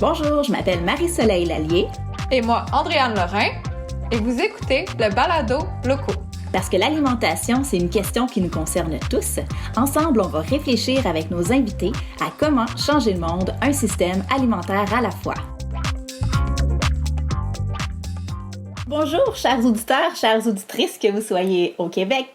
Bonjour, je m'appelle Marie-Soleil Lallier. Et moi, Andréane Lorrain. Et vous écoutez le Balado Locaux. Parce que l'alimentation, c'est une question qui nous concerne tous. Ensemble, on va réfléchir avec nos invités à comment changer le monde, un système alimentaire à la fois. Bonjour, chers auditeurs, chères auditrices, que vous soyez au Québec,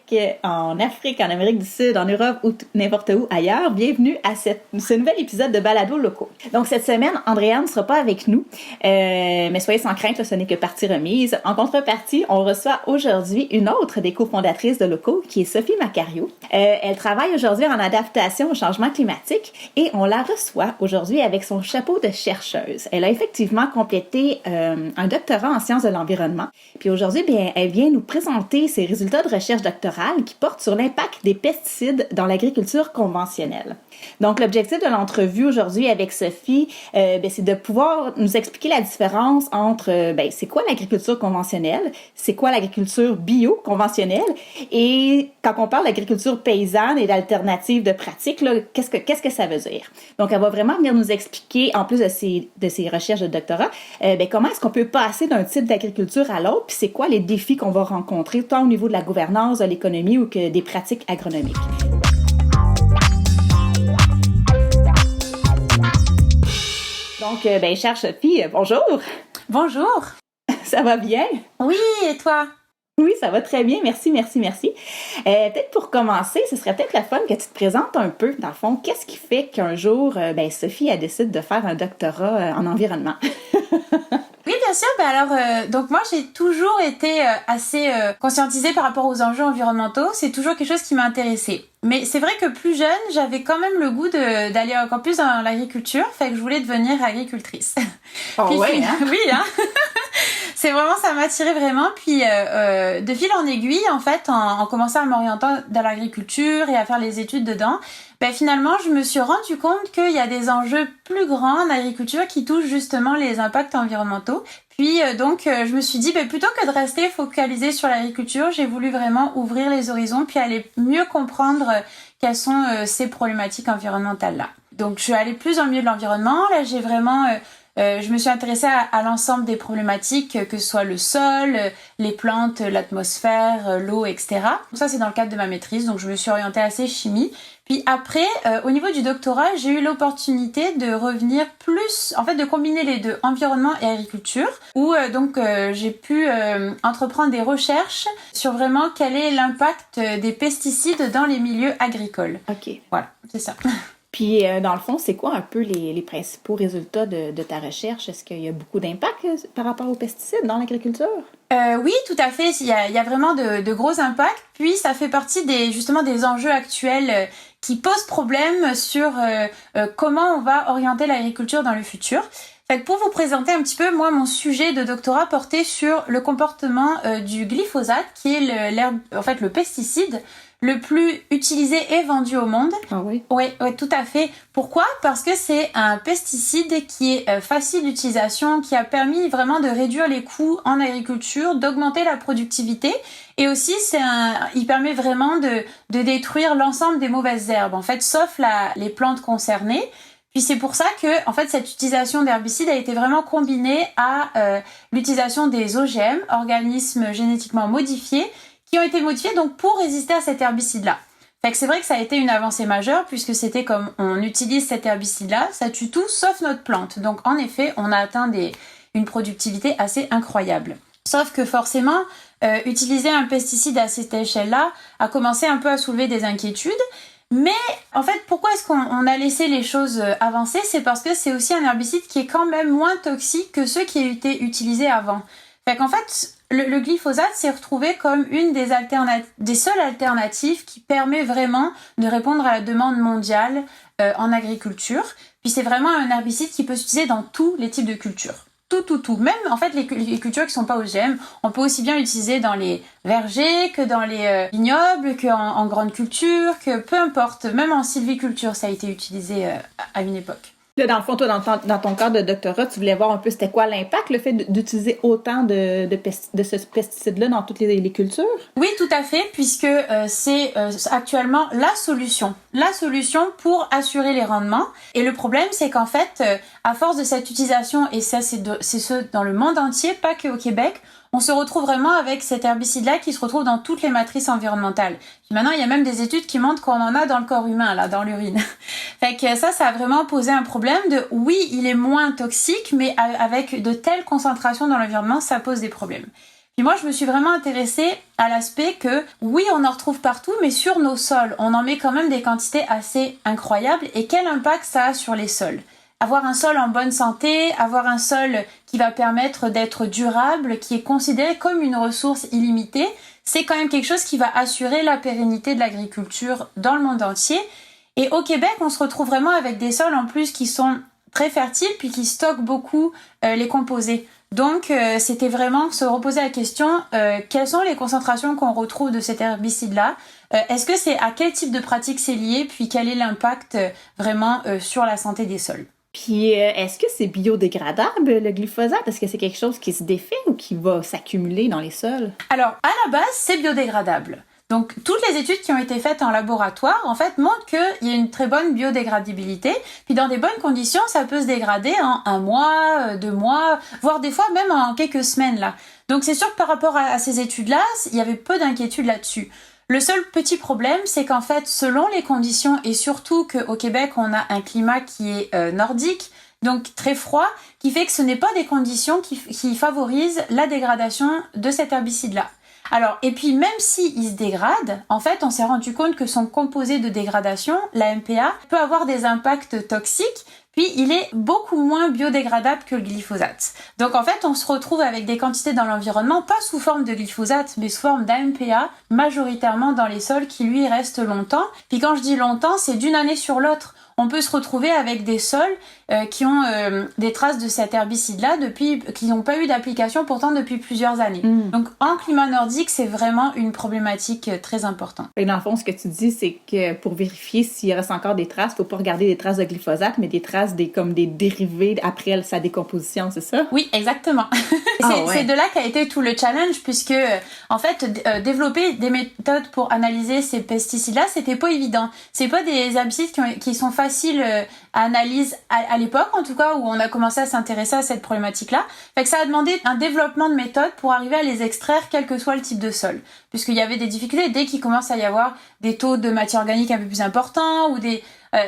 en Afrique, en Amérique du Sud, en Europe ou n'importe où ailleurs. Bienvenue à ce nouvel épisode de Balado Locaux. Donc, cette semaine, Andréane ne sera pas avec nous, mais soyez sans crainte, ce n'est que partie remise. En contrepartie, on reçoit aujourd'hui une autre des cofondatrices de Locaux, qui est Sophie Macario. Elle travaille aujourd'hui en adaptation au changement climatique et on la reçoit aujourd'hui avec son chapeau de chercheuse. Elle a effectivement complété un doctorat en sciences de l'environnement. Puis aujourd'hui, bien, elle vient nous présenter ses résultats de recherche doctorale qui portent sur l'impact des pesticides dans l'agriculture conventionnelle. Donc, l'objectif de l'entrevue aujourd'hui avec Sophie, c'est de pouvoir nous expliquer la différence entre, c'est quoi l'agriculture conventionnelle, c'est quoi l'agriculture bio-conventionnelle, et quand on parle d'agriculture paysanne et d'alternatives de pratiques, là, qu'est-ce que ça veut dire? Donc, elle va vraiment venir nous expliquer, en plus de ses recherches de doctorat, comment est-ce qu'on peut passer d'un type d'agriculture à l'autre, puis c'est quoi les défis qu'on va rencontrer, tant au niveau de la gouvernance, de l'économie ou que des pratiques agronomiques. Donc, chère Sophie, bonjour! Bonjour! Ça va bien? Oui, et toi? Oui, ça va très bien, merci. Peut-être pour commencer, ce serait peut-être la fun que tu te présentes un peu, dans le fond, qu'est-ce qui fait qu'un jour, Sophie, elle décide de faire un doctorat en environnement? Oui, bien sûr. Donc moi, j'ai toujours été assez conscientisée par rapport aux enjeux environnementaux. C'est toujours quelque chose qui m'a intéressée. Mais c'est vrai que plus jeune, j'avais quand même le goût d'aller encore plus dans l'agriculture. Fait que je voulais devenir agricultrice. Oh ouais, hein? Oui, hein. C'est vraiment, ça m'attirait vraiment. Puis de fil en aiguille, en fait, en commençant à m'orienter dans l'agriculture et à faire les études dedans, finalement, je me suis rendu compte qu'il y a des enjeux plus grands en agriculture qui touchent justement les impacts environnementaux. Puis je me suis dit, plutôt que de rester focalisée sur l'agriculture, j'ai voulu vraiment ouvrir les horizons puis aller mieux comprendre quelles sont ces problématiques environnementales-là. Donc, je suis allée plus dans le milieu de l'environnement. Là, j'ai vraiment... je me suis intéressée à l'ensemble des problématiques, que ce soit le sol, les plantes, l'atmosphère, l'eau, etc. Donc ça, c'est dans le cadre de ma maîtrise, donc je me suis orientée assez chimie. Puis après, au niveau du doctorat, j'ai eu l'opportunité de revenir plus, en fait, de combiner les deux, environnement et agriculture, où j'ai pu entreprendre des recherches sur vraiment quel est l'impact des pesticides dans les milieux agricoles. OK. Voilà, c'est ça. Puis, dans le fond, c'est quoi un peu les principaux résultats de ta recherche? Est-ce qu'il y a beaucoup d'impact par rapport aux pesticides dans l'agriculture? Oui, tout à fait. Il y a vraiment de gros impacts. Puis, ça fait partie justement des enjeux actuels qui posent problème sur comment on va orienter l'agriculture dans le futur. Fait que pour vous présenter un petit peu, moi, mon sujet de doctorat portait sur le comportement du glyphosate, qui est le pesticide le plus utilisé et vendu au monde. Ah oui? Oui, tout à fait. Pourquoi? Parce que c'est un pesticide qui est facile d'utilisation, qui a permis vraiment de réduire les coûts en agriculture, d'augmenter la productivité, et aussi il permet vraiment de détruire l'ensemble des mauvaises herbes, en fait, sauf les plantes concernées. Puis c'est pour ça que, en fait, cette utilisation d'herbicides a été vraiment combinée à l'utilisation des OGM, organismes génétiquement modifiés, qui ont été modifiés donc pour résister à cet herbicide-là. Fait que c'est vrai que ça a été une avancée majeure puisque c'était comme on utilise cet herbicide-là, ça tue tout sauf notre plante. Donc en effet, on a atteint une productivité assez incroyable. Sauf que forcément, utiliser un pesticide à cette échelle-là a commencé un peu à soulever des inquiétudes. Mais en fait, pourquoi est-ce qu'on a laissé les choses avancer? C'est parce que c'est aussi un herbicide qui est quand même moins toxique que ceux qui ont été utilisés avant. Fait qu'en fait, le glyphosate s'est retrouvé comme une des seules alternatives qui permet vraiment de répondre à la demande mondiale en agriculture. Puis c'est vraiment un herbicide qui peut s'utiliser dans tous les types de cultures. Tout. Même en fait les cultures qui sont pas OGM, on peut aussi bien l'utiliser dans les vergers que dans les vignobles, qu'en grande culture, que peu importe, même en sylviculture ça a été utilisé à une époque. Là, dans le fond, toi, dans ton cadre de doctorat, tu voulais voir un peu c'était quoi l'impact, le fait d'utiliser autant de ce pesticide-là dans toutes les cultures? Oui, tout à fait, puisque c'est actuellement la solution pour assurer les rendements. Et le problème, c'est qu'en fait, à force de cette utilisation, et ça c'est ce dans le monde entier, pas que au Québec, on se retrouve vraiment avec cet herbicide-là qui se retrouve dans toutes les matrices environnementales. Puis maintenant, il y a même des études qui montrent qu'on en a dans le corps humain, là, dans l'urine. Fait que ça a vraiment posé un problème de, oui, il est moins toxique, mais avec de telles concentrations dans l'environnement, ça pose des problèmes. Puis moi, je me suis vraiment intéressée à l'aspect que, oui, on en retrouve partout, mais sur nos sols, on en met quand même des quantités assez incroyables. Et quel impact ça a sur les sols ? Avoir un sol en bonne santé, avoir un sol qui va permettre d'être durable, qui est considéré comme une ressource illimitée, c'est quand même quelque chose qui va assurer la pérennité de l'agriculture dans le monde entier. Et au Québec, on se retrouve vraiment avec des sols en plus qui sont très fertiles puis qui stockent beaucoup les composés. Donc, c'était vraiment se reposer la question, quelles sont les concentrations qu'on retrouve de cet herbicide-là ? Est-ce que c'est à quel type de pratique c'est lié ? Puis quel est l'impact vraiment sur la santé des sols ? Puis, est-ce que c'est biodégradable, le glyphosate? Est-ce que c'est quelque chose qui se défait ou qui va s'accumuler dans les sols? Alors, à la base, c'est biodégradable. Donc, toutes les études qui ont été faites en laboratoire, en fait, montrent qu'il y a une très bonne biodégradabilité. Puis, dans des bonnes conditions, ça peut se dégrader en 1 mois, 2 mois, voire des fois même en quelques semaines, là. Donc, c'est sûr que par rapport à ces études-là, il y avait peu d'inquiétude là-dessus. Le seul petit problème, c'est qu'en fait, selon les conditions, et surtout qu'au Québec, on a un climat qui est nordique, donc très froid, qui fait que ce n'est pas des conditions qui favorisent la dégradation de cet herbicide-là. Alors, et puis même s'il se dégrade, en fait, on s'est rendu compte que son composé de dégradation, la MPA, peut avoir des impacts toxiques, puis il est beaucoup moins biodégradable que le glyphosate. Donc en fait, on se retrouve avec des quantités dans l'environnement, pas sous forme de glyphosate, mais sous forme d'AMPA, majoritairement dans les sols, qui lui restent longtemps. Puis quand je dis longtemps, c'est d'une année sur l'autre. On peut se retrouver avec des sols qui ont des traces de cet herbicide-là qui n'ont pas eu d'application pourtant depuis plusieurs années. Donc en climat nordique, c'est vraiment une problématique très importante. Et dans le fond, ce que tu dis, c'est que pour vérifier s'il reste encore des traces, il ne faut pas regarder des traces de glyphosate, mais des traces comme des dérivés après sa décomposition, c'est ça? Oui, exactement. C'est de là qu'a été tout le challenge, puisque en fait, développer des méthodes pour analyser ces pesticides-là, c'était pas évident. C'est pas des herbicides qui sont faciles à analyse à l'époque, en tout cas, où on a commencé à s'intéresser à cette problématique-là. Fait que ça a demandé un développement de méthodes pour arriver à les extraire, quel que soit le type de sol. Puisqu'il y avait des difficultés dès qu'il commence à y avoir des taux de matière organique un peu plus importants ou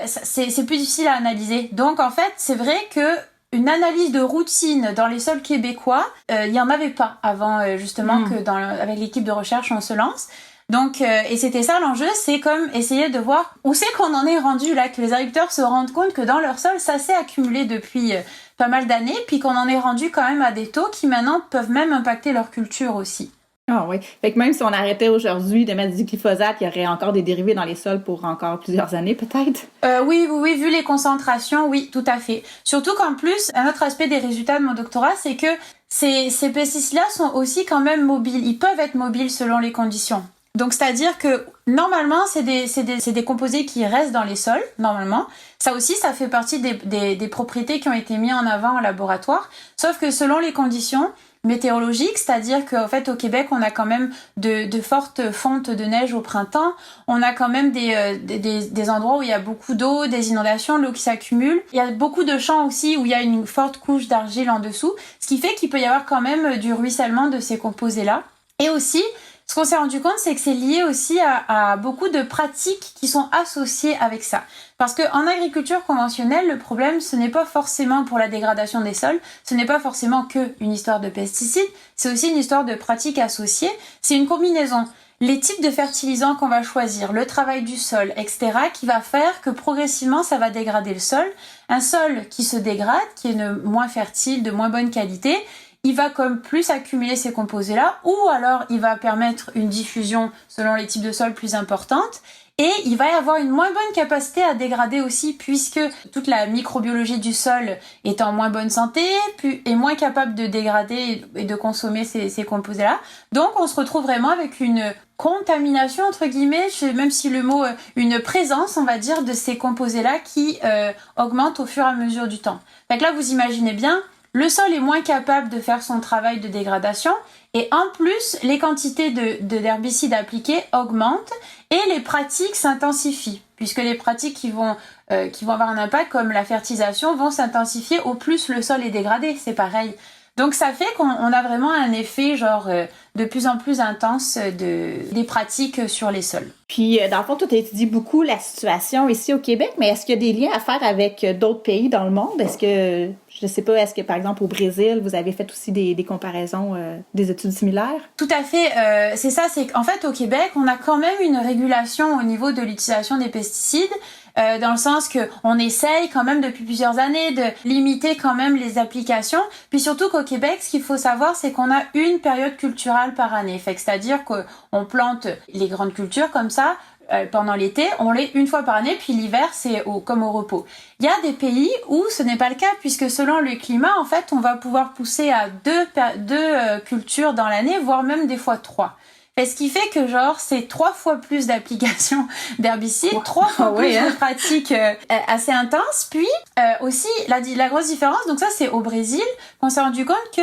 c'est plus difficile à analyser. Donc, en fait, c'est vrai que une analyse de routine dans les sols québécois, il y en avait pas avant, justement, que avec l'équipe de recherche, on se lance. Donc, et c'était ça l'enjeu, c'est comme essayer de voir où c'est qu'on en est rendu là, que les agriculteurs se rendent compte que dans leur sol, ça s'est accumulé depuis pas mal d'années, puis qu'on en est rendu quand même à des taux qui maintenant peuvent même impacter leur culture aussi. Ah oui. Fait que même si on arrêtait aujourd'hui de mettre du glyphosate, il y aurait encore des dérivés dans les sols pour encore plusieurs années, peut-être? Oui, vu les concentrations, oui, tout à fait. Surtout qu'en plus, un autre aspect des résultats de mon doctorat, c'est que ces pesticides-là sont aussi quand même mobiles. Ils peuvent être mobiles selon les conditions. Donc, c'est-à-dire que, normalement, c'est des composés qui restent dans les sols, normalement. Ça aussi, ça fait partie des propriétés qui ont été mises en avant en laboratoire. Sauf que selon les conditions météorologiques, c'est-à-dire qu'en fait, au Québec, on a quand même de fortes fontes de neige au printemps. On a quand même des endroits où il y a beaucoup d'eau, des inondations, l'eau qui s'accumule. Il y a beaucoup de champs aussi où il y a une forte couche d'argile en dessous, ce qui fait qu'il peut y avoir quand même du ruissellement de ces composés-là. Et aussi, ce qu'on s'est rendu compte, c'est que c'est lié aussi à beaucoup de pratiques qui sont associées avec ça. Parce qu'en agriculture conventionnelle, le problème, ce n'est pas forcément pour la dégradation des sols, ce n'est pas forcément que une histoire de pesticides, c'est aussi une histoire de pratiques associées. C'est une combinaison. Les types de fertilisants qu'on va choisir, le travail du sol, etc., qui va faire que progressivement, ça va dégrader le sol. Un sol qui se dégrade, qui est moins fertile, de moins bonne qualité, il va comme plus accumuler ces composés-là, ou alors il va permettre une diffusion selon les types de sols plus importante. Et il va y avoir une moins bonne capacité à dégrader aussi, puisque toute la microbiologie du sol est en moins bonne santé, puis est moins capable de dégrader et de consommer ces composés-là. Donc on se retrouve vraiment avec une contamination, entre guillemets, même si le mot, une présence, on va dire, de ces composés-là qui augmente au fur et à mesure du temps. Donc là, vous imaginez bien, le sol est moins capable de faire son travail de dégradation, et en plus, les quantités d'herbicides appliqués augmentent et les pratiques s'intensifient, puisque les pratiques qui vont avoir un impact, comme la fertilisation, vont s'intensifier au plus le sol est dégradé, c'est pareil. Donc ça fait qu'on a vraiment un effet de plus en plus intense des pratiques sur les sols. Puis, dans le fond, toi, tu étudies beaucoup la situation ici au Québec, mais est-ce qu'il y a des liens à faire avec d'autres pays dans le monde? Est-ce que, par exemple, au Brésil, vous avez fait aussi des comparaisons, des études similaires? Tout à fait. C'est ça, c'est qu'en fait, au Québec, on a quand même une régulation au niveau de l'utilisation des pesticides, dans le sens que on essaye quand même depuis plusieurs années de limiter quand même les applications. Puis surtout qu'au Québec, ce qu'il faut savoir, c'est qu'on a une période culturale par année. C'est-à-dire qu'on plante les grandes cultures comme ça, pendant l'été, on les une fois par année, puis l'hiver, c'est comme au repos. Il y a des pays où ce n'est pas le cas, puisque selon le climat, en fait, on va pouvoir pousser à deux cultures dans l'année, voire même des fois 3. Et ce qui fait que c'est 3 fois plus d'applications d'herbicides, 3 fois plus de pratiques assez intenses. Puis aussi la grosse différence, donc ça c'est au Brésil, qu'on s'est rendu compte que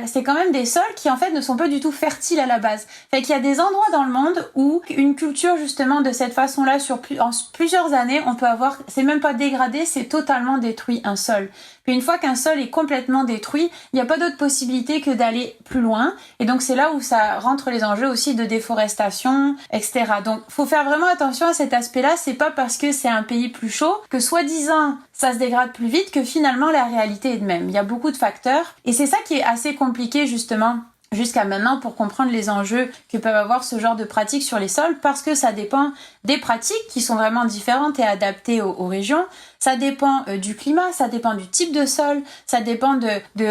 c'est quand même des sols qui en fait ne sont pas du tout fertiles à la base. Fait qu'il y a des endroits dans le monde où une culture justement de cette façon-là en plusieurs années, on peut avoir, c'est même pas dégradé, c'est totalement détruit un sol. Puis une fois qu'un sol est complètement détruit, il n'y a pas d'autre possibilité que d'aller plus loin. Et donc c'est là où ça rentre les enjeux aussi de déforestation, etc. Donc faut faire vraiment attention à cet aspect-là. C'est pas parce que c'est un pays plus chaud que soi-disant ça se dégrade plus vite que finalement la réalité est de même. Il y a beaucoup de facteurs. Et c'est ça qui est assez compliqué justement jusqu'à maintenant pour comprendre les enjeux que peuvent avoir ce genre de pratiques sur les sols, parce que ça dépend des pratiques qui sont vraiment différentes et adaptées aux régions. Ça dépend du climat, ça dépend du type de sol, ça dépend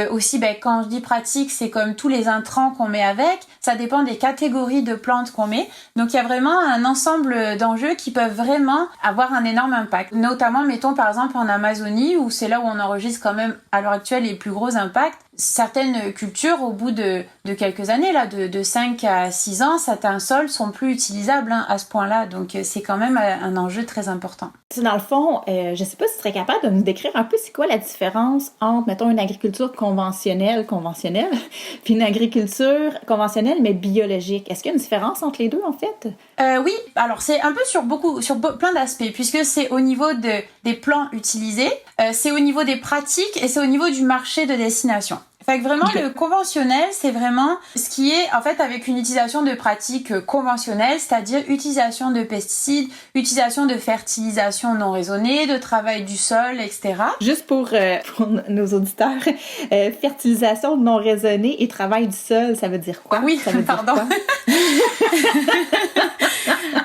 aussi, quand je dis pratique, c'est comme tous les intrants qu'on met avec, ça dépend des catégories de plantes qu'on met. Donc il y a vraiment un ensemble d'enjeux qui peuvent vraiment avoir un énorme impact. Notamment, mettons par exemple en Amazonie, où c'est là où on enregistre quand même à l'heure actuelle les plus gros impacts. Certaines cultures, au bout de quelques années, là, de 5 à 6 ans, certains sols sont plus utilisables à ce point-là. Donc c'est quand même un enjeu très important. Dans le fond, je sais pas si tu serais capable de nous décrire un peu c'est quoi la différence entre, mettons, une agriculture conventionnelle, puis une agriculture conventionnelle mais biologique. Est-ce qu'il y a une différence entre les deux, en fait? Oui, alors c'est un peu sur plein d'aspects, puisque c'est au niveau des plants utilisés, c'est au niveau des pratiques et c'est au niveau du marché de destination. Fait que vraiment, le conventionnel, c'est vraiment ce qui est, en fait, avec une utilisation de pratiques conventionnelles, c'est-à-dire utilisation de pesticides, utilisation de fertilisation non raisonnée, de travail du sol, etc. Juste pour nos auditeurs, fertilisation non raisonnée et travail du sol, ça veut dire quoi? Oui, ça veut pardon. Dire quoi?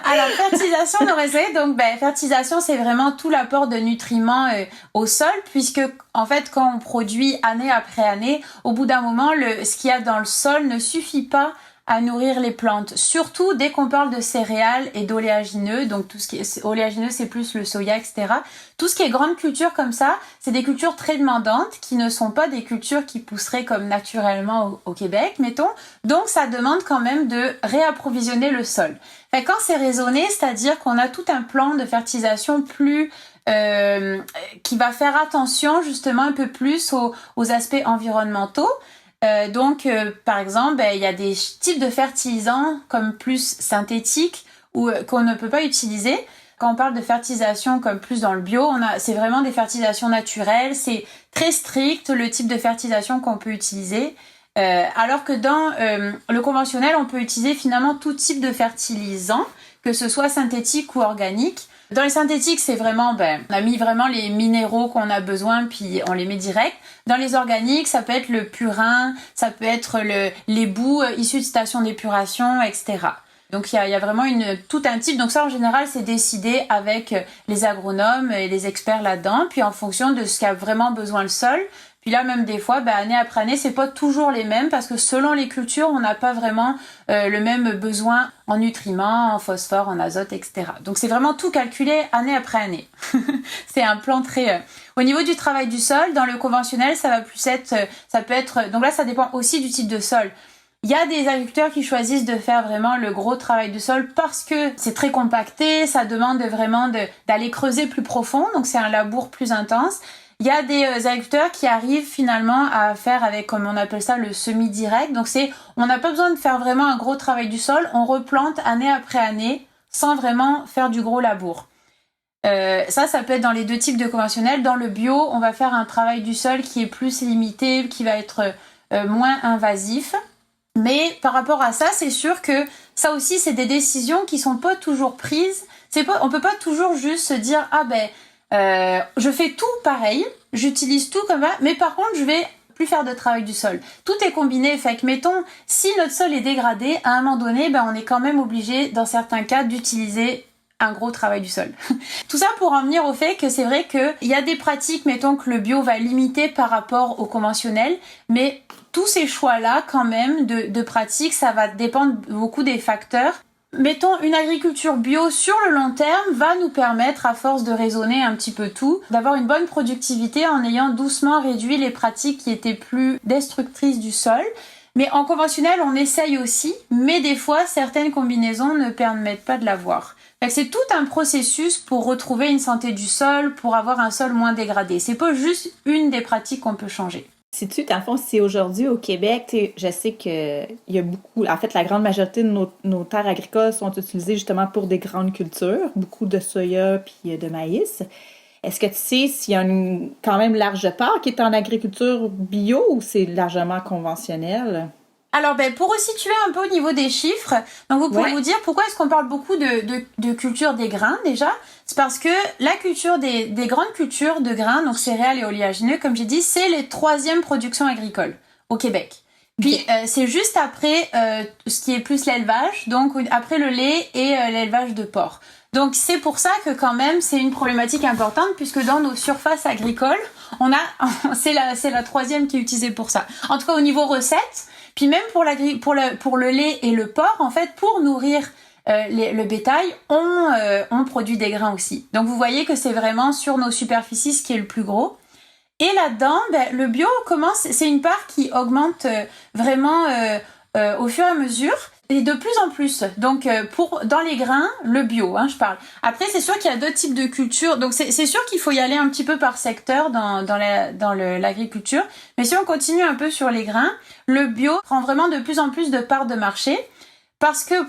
Alors, fertilisation non raisonnée, donc fertilisation, c'est vraiment tout l'apport de nutriments au sol, puisque en fait, quand on produit année après année, au bout d'un moment, ce qu'il y a dans le sol ne suffit pas à nourrir les plantes. Surtout dès qu'on parle de céréales et d'oléagineux, donc tout ce qui est oléagineux, c'est plus le soya, etc. Tout ce qui est grande culture comme ça, c'est des cultures très demandantes qui ne sont pas des cultures qui pousseraient comme naturellement au Québec, mettons. Donc ça demande quand même de réapprovisionner le sol. Fait quand c'est raisonné, c'est-à-dire qu'on a tout un plan de fertilisation plus qui va faire attention justement un peu plus aux aspects environnementaux. Par exemple, il y a des types de fertilisants comme plus synthétiques ou qu'on ne peut pas utiliser. Quand on parle de fertilisation comme plus dans le bio, c'est vraiment des fertilisations naturelles, c'est très strict le type de fertilisation qu'on peut utiliser. Alors que dans le conventionnel, on peut utiliser finalement tout type de fertilisant, que ce soit synthétique ou organique. Dans les synthétiques, c'est vraiment, on a mis vraiment les minéraux qu'on a besoin, puis on les met direct. Dans les organiques, ça peut être le purin, ça peut être les boues issues de stations d'épuration, etc. Donc il y a vraiment tout un type. Donc ça, en général, c'est décidé avec les agronomes et les experts là-dedans, puis en fonction de ce qu'a vraiment besoin le sol. Puis là, même des fois, année après année, c'est pas toujours les mêmes parce que selon les cultures, on n'a pas vraiment le même besoin en nutriments, en phosphore, en azote, etc. Donc c'est vraiment tout calculé année après année. C'est un plan très... Au niveau du travail du sol, dans le conventionnel, ça peut être... Donc là, ça dépend aussi du type de sol. Il y a des agriculteurs qui choisissent de faire vraiment le gros travail du sol parce que c'est très compacté, ça demande vraiment d'aller creuser plus profond, donc c'est un labour plus intense. Il y a des agriculteurs qui arrivent finalement à faire avec, comme on appelle ça, le semi-direct. Donc on n'a pas besoin de faire vraiment un gros travail du sol, on replante année après année sans vraiment faire du gros labour. Ça peut être dans les deux types de conventionnels. Dans le bio, on va faire un travail du sol qui est plus limité, qui va être moins invasif. Mais par rapport à ça, c'est sûr que ça aussi, c'est des décisions qui sont pas toujours prises. On peut pas toujours juste se dire je fais tout pareil, j'utilise tout comme ça, mais par contre, je vais plus faire de travail du sol. Tout est combiné, fait que mettons, si notre sol est dégradé, à un moment donné, on est quand même obligé, dans certains cas, d'utiliser un gros travail du sol. Tout ça pour en venir au fait que c'est vrai qu'il y a des pratiques, mettons que le bio va limiter par rapport au conventionnel, mais tous ces choix-là, quand même, de pratiques, ça va dépendre beaucoup des facteurs. Mettons, une agriculture bio sur le long terme va nous permettre, à force de raisonner un petit peu tout, d'avoir une bonne productivité en ayant doucement réduit les pratiques qui étaient plus destructrices du sol. Mais en conventionnel, on essaye aussi, mais des fois, certaines combinaisons ne permettent pas de l'avoir. C'est tout un processus pour retrouver une santé du sol, pour avoir un sol moins dégradé. C'est pas juste une des pratiques qu'on peut changer. Sais-tu, dans le fond, si aujourd'hui au Québec, je sais qu'il y a beaucoup, en fait, la grande majorité de nos terres agricoles sont utilisées justement pour des grandes cultures, beaucoup de soya puis de maïs. Est-ce que tu sais s'il y a une quand même large part qui est en agriculture bio ou c'est largement conventionnel? Alors, pour resituer un peu au niveau des chiffres, donc vous pouvez vous dire pourquoi est-ce qu'on parle beaucoup de culture des grains déjà. C'est parce que la culture des grandes cultures de grains, donc céréales et oléagineux, comme j'ai dit, c'est les troisièmes productions agricoles au Québec. Puis c'est juste après ce qui est plus l'élevage, donc après le lait et l'élevage de porc. Donc c'est pour ça que quand même c'est une problématique importante puisque dans nos surfaces agricoles, c'est la troisième qui est utilisée pour ça. En tout cas au niveau recettes. Puis même pour le lait et le porc, en fait, pour nourrir le bétail, on produit des grains aussi. Donc vous voyez que c'est vraiment sur nos superficies ce qui est le plus gros. Et là-dedans, le bio c'est une part qui augmente vraiment au fur et à mesure. Et de plus en plus. Donc, dans les grains, le bio, je parle. Après, c'est sûr qu'il y a d'autres types de cultures. Donc, c'est sûr qu'il faut y aller un petit peu par secteur dans l'agriculture. Mais si on continue un peu sur les grains, le bio prend vraiment de plus en plus de parts de marché.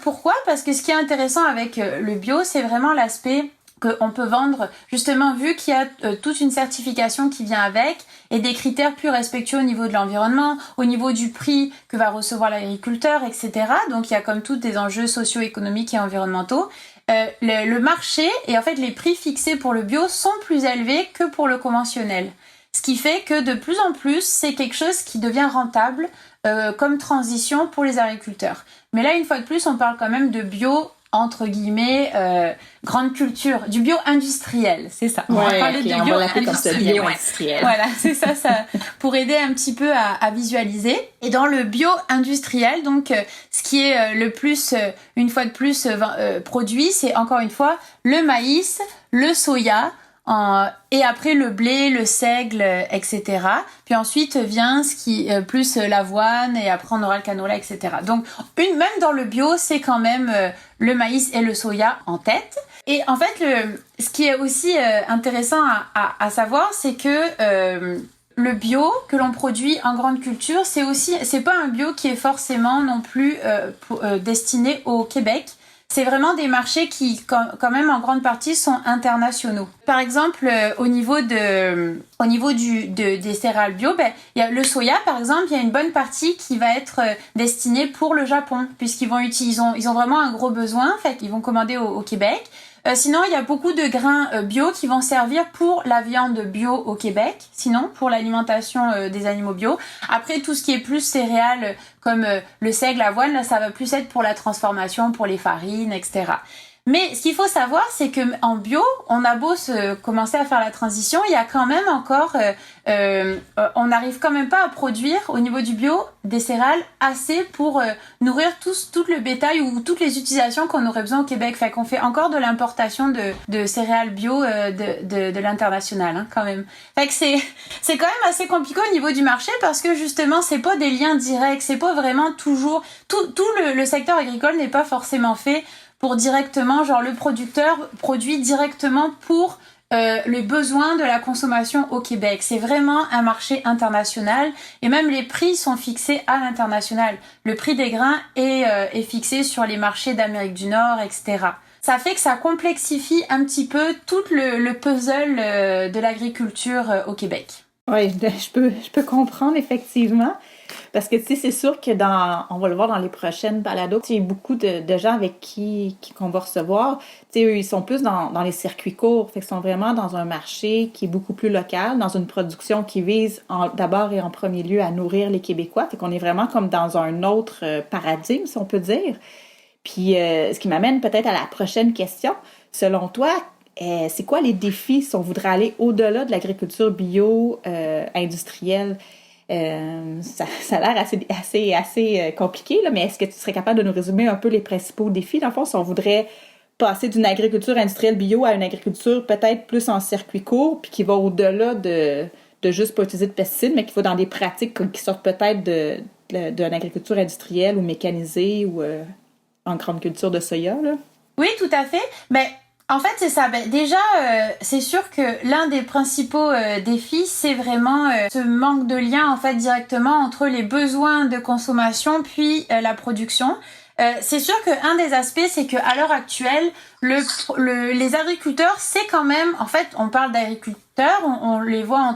Pourquoi? Parce que ce qui est intéressant avec le bio, c'est vraiment l'aspect qu'on peut vendre, justement, vu qu'il y a toute une certification qui vient avec et des critères plus respectueux au niveau de l'environnement, au niveau du prix que va recevoir l'agriculteur, etc. Donc, il y a comme tout des enjeux socio-économiques et environnementaux. Le marché et en fait les prix fixés pour le bio sont plus élevés que pour le conventionnel. Ce qui fait que de plus en plus, c'est quelque chose qui devient rentable comme transition pour les agriculteurs. Mais là, une fois de plus, on parle quand même de bio entre guillemets, grande culture, du bio industriel, c'est ça. On va parler de bio industriel. Voilà, c'est ça, pour aider un petit peu à visualiser. Et dans le bio industriel, donc, ce qui est le plus, une fois de plus, produit, c'est encore une fois le maïs, le soya, et après le blé, le seigle, etc. Puis ensuite vient ce qui plus l'avoine et après on aura le canola, etc. Donc même dans le bio, c'est quand même le maïs et le soya en tête. Et en fait, ce qui est aussi intéressant à savoir, c'est que le bio que l'on produit en grande culture, c'est pas un bio qui est forcément non plus destiné au Québec. C'est vraiment des marchés qui, quand même, en grande partie, sont internationaux. Par exemple, au niveau des céréales bio, il y a le soya, par exemple, il y a une bonne partie qui va être destinée pour le Japon, puisqu'ils ils ont vraiment un gros besoin, en fait, ils vont commander au Québec. Sinon, il y a beaucoup de grains bio qui vont servir pour la viande bio au Québec, sinon pour l'alimentation des animaux bio. Après, tout ce qui est plus céréales comme le seigle, l'avoine, là, ça va plus être pour la transformation, pour les farines, etc. Mais ce qu'il faut savoir, c'est que en bio, on a beau commencer à faire la transition, il y a quand même encore, on n'arrive quand même pas à produire au niveau du bio des céréales assez pour nourrir tout le bétail ou toutes les utilisations qu'on aurait besoin au Québec. Fait qu'on fait encore de l'importation de céréales bio de l'international, hein, quand même. Fait que c'est quand même assez compliqué au niveau du marché parce que justement, c'est pas des liens directs, c'est pas vraiment toujours tout le secteur agricole n'est pas forcément fait pour directement, genre le producteur produit directement pour les besoins de la consommation au Québec. C'est vraiment un marché international et même les prix sont fixés à l'international. Le prix des grains est fixé sur les marchés d'Amérique du Nord, etc. Ça fait que ça complexifie un petit peu tout le puzzle de l'agriculture au Québec. Oui, je peux comprendre effectivement. Parce que, tu sais, c'est sûr que on va le voir dans les prochaines balados, il y a beaucoup de gens avec qui qu'on va recevoir. Tu sais, eux, ils sont plus dans les circuits courts. Fait qu'ils sont vraiment dans un marché qui est beaucoup plus local, dans une production qui vise d'abord et en premier lieu à nourrir les Québécois. Fait qu'on est vraiment comme dans un autre paradigme, si on peut dire. Puis, ce qui m'amène peut-être à la prochaine question. Selon toi, c'est quoi les défis si on voudrait aller au-delà de l'agriculture bio industrielle? Ça a l'air assez compliqué, là, mais est-ce que tu serais capable de nous résumer un peu les principaux défis, dans le fond, si on voudrait passer d'une agriculture industrielle bio à une agriculture peut-être plus en circuit court, puis qui va au-delà de juste pas utiliser de pesticides, mais qui va dans des pratiques qui sortent peut-être de l'agriculture industrielle ou mécanisée ou en grande culture de soya, là? Oui, tout à fait. Ben, en fait, c'est ça. Ben, déjà, c'est sûr que l'un des principaux défis, c'est vraiment ce manque de lien en fait directement entre les besoins de consommation puis la production. C'est sûr qu'un des aspects, c'est que à l'heure actuelle, les agriculteurs, c'est quand même, en fait, on parle d'agriculteurs, on les voit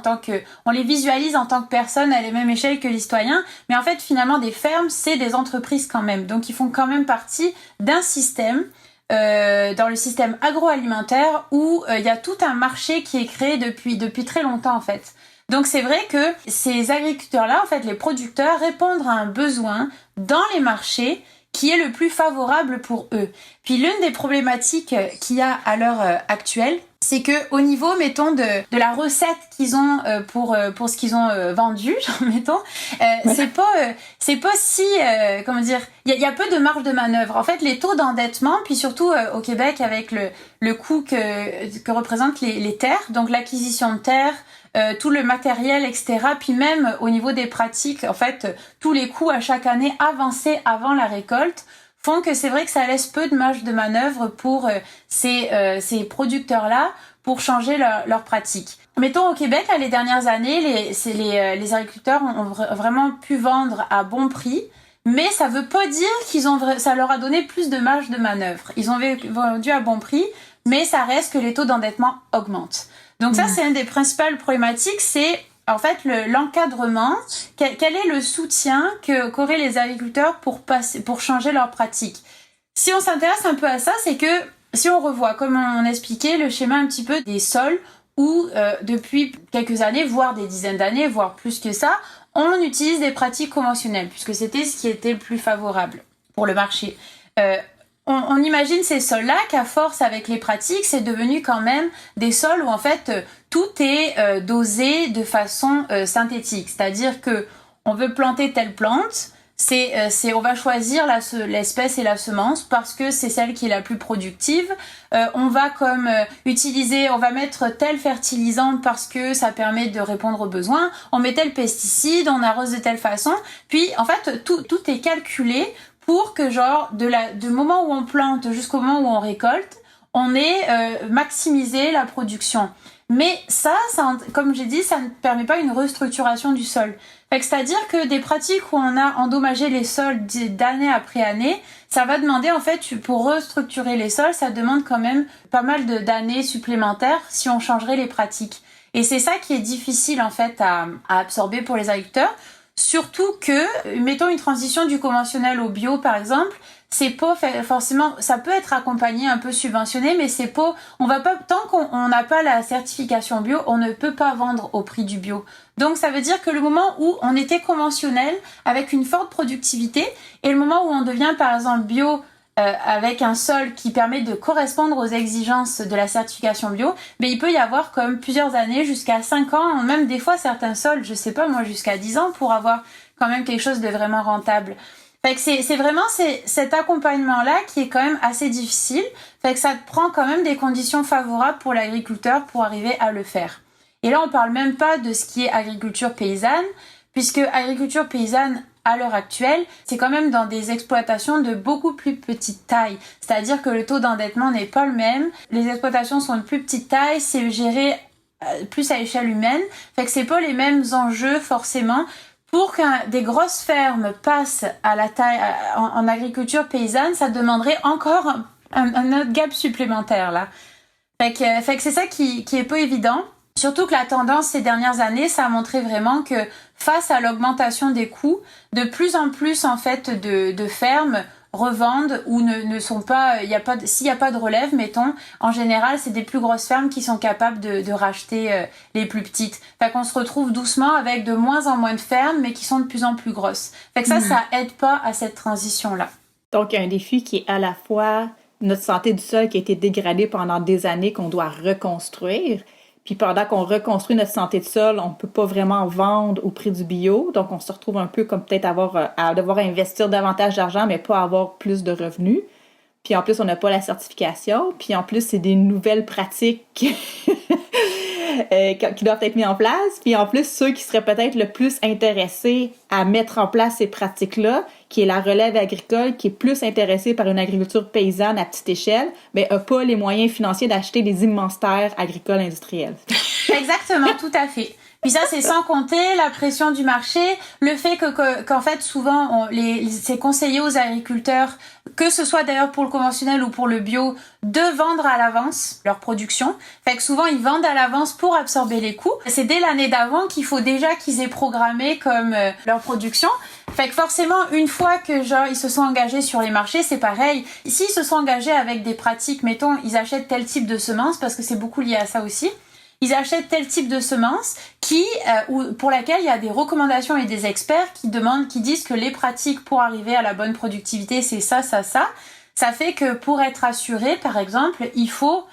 on les visualise en tant que personnes à la même échelle que les citoyens, mais en fait, finalement, des fermes, c'est des entreprises quand même. Donc, ils font quand même partie d'un système. Dans le système agroalimentaire où il y a tout un marché qui est créé depuis très longtemps en fait. Donc c'est vrai que ces agriculteurs-là, en fait, les producteurs répondent à un besoin dans les marchés qui est le plus favorable pour eux. Puis l'une des problématiques qu'il y a à l'heure actuelle, c'est que au niveau, mettons, de la recette qu'ils ont pour ce qu'ils ont vendu, genre, mettons, c'est pas si comment dire, il y a peu de marge de manœuvre. En fait, les taux d'endettement, puis surtout au Québec avec le coût que représentent les terres, donc l'acquisition de terres, tout le matériel, etc. Puis même au niveau des pratiques, en fait, tous les coûts à chaque année avancés avant la récolte font que c'est vrai que ça laisse peu de marge de manœuvre pour ces producteurs-là pour changer leur pratique. Mettons au Québec, là, les dernières années, les agriculteurs ont vraiment pu vendre à bon prix, mais ça veut pas dire ça leur a donné plus de marge de manœuvre. Ils ont vendu à bon prix, mais ça reste que les taux d'endettement augmentent. Donc ça, c'est une des principales problématiques, c'est en fait l'encadrement. Quel est le soutien qu'auraient les agriculteurs pour changer leur pratique? Si on s'intéresse un peu à ça, c'est que si on revoit, comme on expliquait, le schéma un petit peu des sols où depuis quelques années, voire des dizaines d'années, voire plus que ça, on utilise des pratiques conventionnelles, puisque c'était ce qui était le plus favorable pour le marché. On imagine ces sols-là qu'à force avec les pratiques, c'est devenu quand même des sols où en fait tout est dosé de façon synthétique. C'est-à-dire que on veut planter telle plante, on va choisir l'espèce et la semence parce que c'est celle qui est la plus productive. On va on va mettre tel fertilisant parce que ça permet de répondre aux besoins. On met tel pesticide, on arrose de telle façon. Puis en fait tout est calculé pour que genre du moment où on plante jusqu'au moment où on récolte, on ait maximisé la production. Mais ça, comme j'ai dit, ça ne permet pas une restructuration du sol. C'est-à-dire que des pratiques où on a endommagé les sols d'année après année, ça va demander en fait, pour restructurer les sols, ça demande quand même pas mal d'années supplémentaires si on changerait les pratiques. Et c'est ça qui est difficile en fait à absorber pour les agriculteurs. Surtout que, mettons une transition du conventionnel au bio par exemple, c'est pas forcément, ça peut être accompagné, un peu subventionné, mais c'est pas, on va pas, tant qu'on n'a pas la certification bio, on ne peut pas vendre au prix du bio. Donc ça veut dire que le moment où on était conventionnel avec une forte productivité et le moment où on devient par exemple bio avec un sol qui permet de correspondre aux exigences de la certification bio, mais il peut y avoir comme plusieurs années, jusqu'à 5 ans, même des fois certains sols, je sais pas moi, jusqu'à 10 ans pour avoir quand même quelque chose de vraiment rentable. Fait que c'est vraiment cet accompagnement-là qui est quand même assez difficile. Fait que ça te prend quand même des conditions favorables pour l'agriculteur pour arriver à le faire. Et là, on parle même pas de ce qui est agriculture paysanne, puisque agriculture paysanne, à l'heure actuelle, c'est quand même dans des exploitations de beaucoup plus petite taille. C'est-à-dire que le taux d'endettement n'est pas le même. Les exploitations sont de plus petite taille, c'est géré plus à échelle humaine. Fait que c'est pas les mêmes enjeux forcément. Pour que des grosses fermes passent à la taille en agriculture paysanne, ça demanderait encore un autre gap supplémentaire là. Fait que c'est ça qui est pas évident. Surtout que la tendance ces dernières années, ça a montré vraiment que face à l'augmentation des coûts, de plus en plus en fait de fermes revendent ou ne sont pas, s'il y a pas de relève, mettons, en général, c'est des plus grosses fermes qui sont capables de racheter les plus petites. Fait qu'on se retrouve doucement avec de moins en moins de fermes, mais qui sont de plus en plus grosses. Fait que ça aide pas à cette transition-là. Donc, il y a un défi qui est à la fois notre santé du sol qui a été dégradée pendant des années qu'on doit reconstruire. Puis pendant qu'on reconstruit notre santé de sol, on peut pas vraiment vendre au prix du bio. Donc, on se retrouve un peu comme peut-être à devoir investir davantage d'argent, mais pas avoir plus de revenus. Puis en plus, on n'a pas la certification. Puis en plus, c'est des nouvelles pratiques qui doivent être mises en place. Puis en plus, ceux qui seraient peut-être le plus intéressés à mettre en place ces pratiques-là, qui est la relève agricole, qui est plus intéressée par une agriculture paysanne à petite échelle, mais n'a pas les moyens financiers d'acheter des immenses terres agricoles industrielles. Exactement, tout à fait. Puis ça, c'est sans compter la pression du marché, le fait qu'en fait, souvent, c'est conseillé aux agriculteurs, que ce soit d'ailleurs pour le conventionnel ou pour le bio, de vendre à l'avance leur production. Fait que souvent, ils vendent à l'avance pour absorber les coûts. C'est dès l'année d'avant qu'il faut déjà qu'ils aient programmé comme leur production. Fait que forcément, une fois que ils se sont engagés sur les marchés, c'est pareil. S'ils se sont engagés avec des pratiques, mettons, ils achètent tel type de semences, parce que c'est beaucoup lié à ça aussi. Ils achètent tel type de semences pour laquelle il y a des recommandations et des experts qui disent que les pratiques pour arriver à la bonne productivité, c'est ça, ça, ça. Ça fait que pour être assuré, par exemple, il faut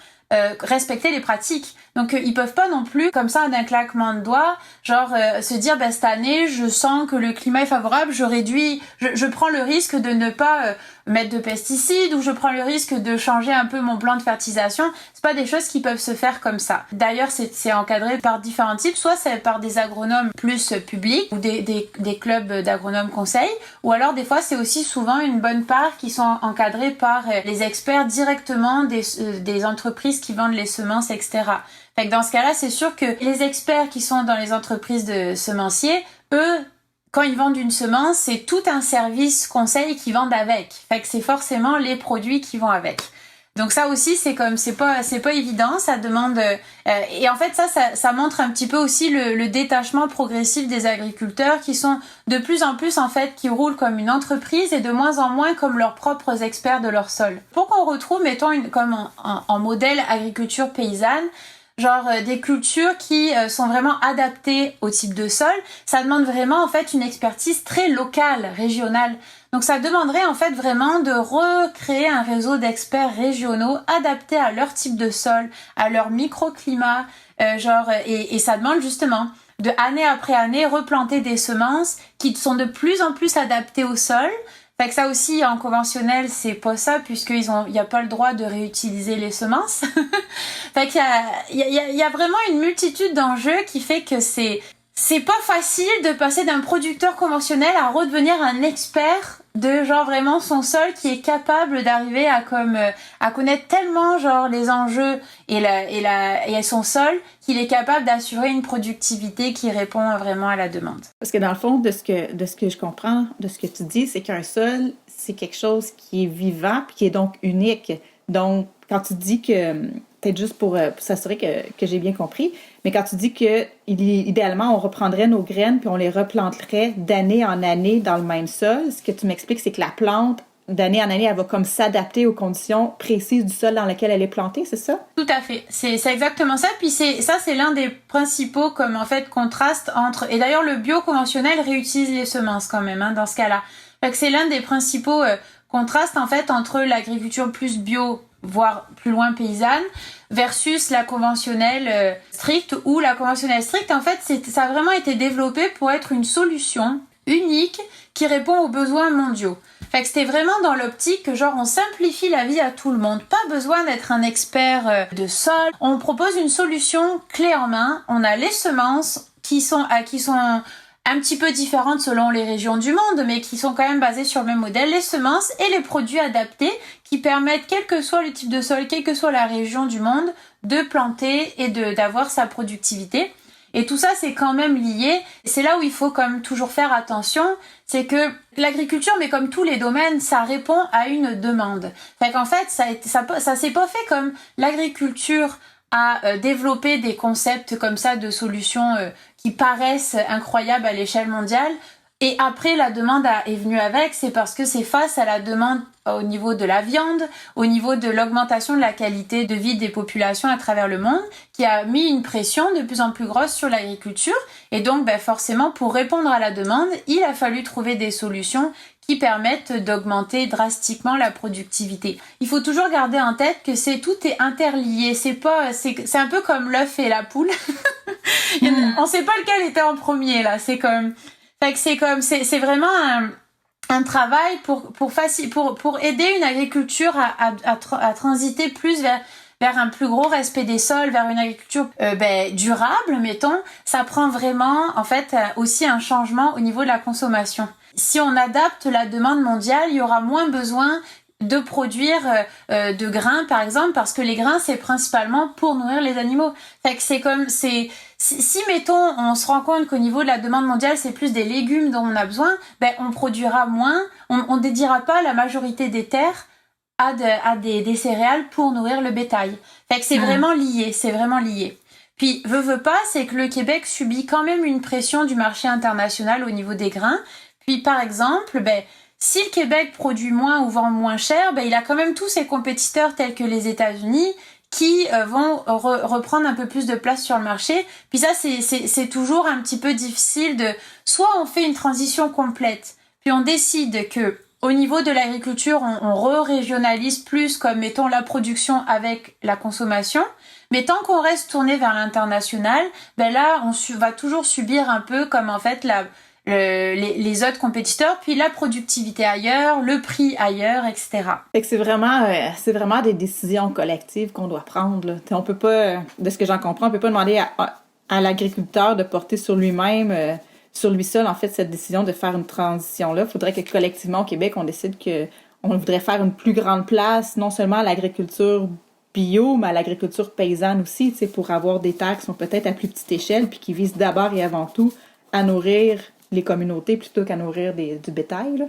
respecter les pratiques. Donc ils peuvent pas non plus comme ça d'un claquement de doigts se dire cette année je sens que le climat est favorable, je prends le risque de ne pas mettre de pesticides ou je prends le risque de changer un peu mon plan de fertilisation. C'est pas des choses qui peuvent se faire comme ça. D'ailleurs c'est encadré par différents types, soit c'est par des agronomes plus publics ou des clubs d'agronomes conseils, ou alors des fois c'est aussi souvent une bonne part qui sont encadrés par les experts directement des entreprises qui vendent les semences, etc. Fait que dans ce cas-là, c'est sûr que les experts qui sont dans les entreprises de semenciers, eux, quand ils vendent une semence, c'est tout un service conseil qu'ils vendent avec. Fait que c'est forcément les produits qui vont avec. Donc ça aussi, c'est pas évident, ça demande et en fait ça montre un petit peu aussi le détachement progressif des agriculteurs qui sont de plus en plus en fait qui roulent comme une entreprise et de moins en moins comme leurs propres experts de leur sol. Pour qu'on retrouve mettons comme en modèle agriculture paysanne, des cultures qui sont vraiment adaptées au type de sol, ça demande vraiment en fait une expertise très locale, régionale. Donc ça demanderait en fait vraiment de recréer un réseau d'experts régionaux adaptés à leur type de sol, à leur microclimat, et ça demande justement de année après année replanter des semences qui sont de plus en plus adaptées au sol. Fait que ça aussi, en conventionnel, c'est pas ça, puisqu'il y a pas le droit de réutiliser les semences. Fait qu'il y a vraiment une multitude d'enjeux qui fait que c'est pas facile de passer d'un producteur conventionnel à redevenir un expert de vraiment son sol qui est capable d'arriver à connaître tellement les enjeux et son sol qu'il est capable d'assurer une productivité qui répond vraiment à la demande. Parce que dans le fond, de ce que je comprends, de ce que tu dis, c'est qu'un sol, c'est quelque chose qui est vivant puis qui est donc unique. Donc, quand tu dis que, peut-être juste pour s'assurer que j'ai bien compris, mais quand tu dis que idéalement, on reprendrait nos graines puis on les replanterait d'année en année dans le même sol, ce que tu m'expliques, c'est que la plante, d'année en année, elle va comme s'adapter aux conditions précises du sol dans lequel elle est plantée, c'est ça? Tout à fait. C'est exactement ça. Puis c'est l'un des principaux comme en fait contrastes entre... Et d'ailleurs, le bio conventionnel réutilise les semences quand même dans ce cas-là. Fait que c'est l'un des principaux contraste en fait entre l'agriculture plus bio, voire plus loin paysanne, versus la conventionnelle stricte, où la conventionnelle stricte, en fait, ça a vraiment été développé pour être une solution unique qui répond aux besoins mondiaux. Fait que c'était vraiment dans l'optique que genre on simplifie la vie à tout le monde. Pas besoin d'être un expert de sol. On propose une solution clé en main. On a les semences qui sont un petit peu différentes selon les régions du monde, mais qui sont quand même basées sur le même modèle. Les semences et les produits adaptés qui permettent, quel que soit le type de sol, quelle que soit la région du monde, de planter et d'avoir sa productivité. Et tout ça, c'est quand même lié. C'est là où il faut comme toujours faire attention, c'est que l'agriculture, mais comme tous les domaines, ça répond à une demande. Fait qu'en fait, ça s'est pas fait comme l'agriculture a développé des concepts comme ça de solutions qui paraissent incroyables à l'échelle mondiale. Et après, la demande est venue avec, c'est parce que c'est face à la demande au niveau de la viande, au niveau de l'augmentation de la qualité de vie des populations à travers le monde, qui a mis une pression de plus en plus grosse sur l'agriculture. Et donc, forcément, pour répondre à la demande, il a fallu trouver des solutions qui permettent d'augmenter drastiquement la productivité. Il faut toujours garder en tête que tout est interlié. C'est un peu comme l'œuf et la poule. On sait pas lequel était en premier, là. C'est vraiment un travail pour aider une agriculture à transiter plus vers un plus gros respect des sols, vers une agriculture durable, mettons. Ça prend vraiment en fait aussi un changement au niveau de la consommation. Si on adapte la demande mondiale, il y aura moins besoin de produire de grains par exemple, parce que les grains c'est principalement pour nourrir les animaux. Fait que si mettons on se rend compte qu'au niveau de la demande mondiale c'est plus des légumes dont on a besoin, on produira moins, on dédiera pas la majorité des terres à des céréales pour nourrir le bétail. Fait que c'est vraiment lié. Puis veut pas, c'est que le Québec subit quand même une pression du marché international au niveau des grains. Puis par exemple, si le Québec produit moins ou vend moins cher, il a quand même tous ses compétiteurs tels que les États-Unis qui vont reprendre un peu plus de place sur le marché. Puis ça, c'est toujours un petit peu difficile soit on fait une transition complète, puis on décide que au niveau de l'agriculture, on re-régionalise plus comme mettons la production avec la consommation. Mais tant qu'on reste tourné vers l'international, là on va toujours subir un peu comme en fait les autres compétiteurs, puis la productivité ailleurs, le prix ailleurs, etc. Fait que c'est vraiment des décisions collectives qu'on doit prendre, là. On peut pas, de ce que j'en comprends, on peut pas demander à l'agriculteur de porter sur lui-même, sur lui seul, en fait, cette décision de faire une transition-là. Il faudrait que collectivement au Québec, on décide qu'on voudrait faire une plus grande place, non seulement à l'agriculture bio, mais à l'agriculture paysanne aussi, pour avoir des terres qui sont peut-être à plus petite échelle, puis qui visent d'abord et avant tout à nourrir les communautés plutôt qu'à nourrir du bétail, là.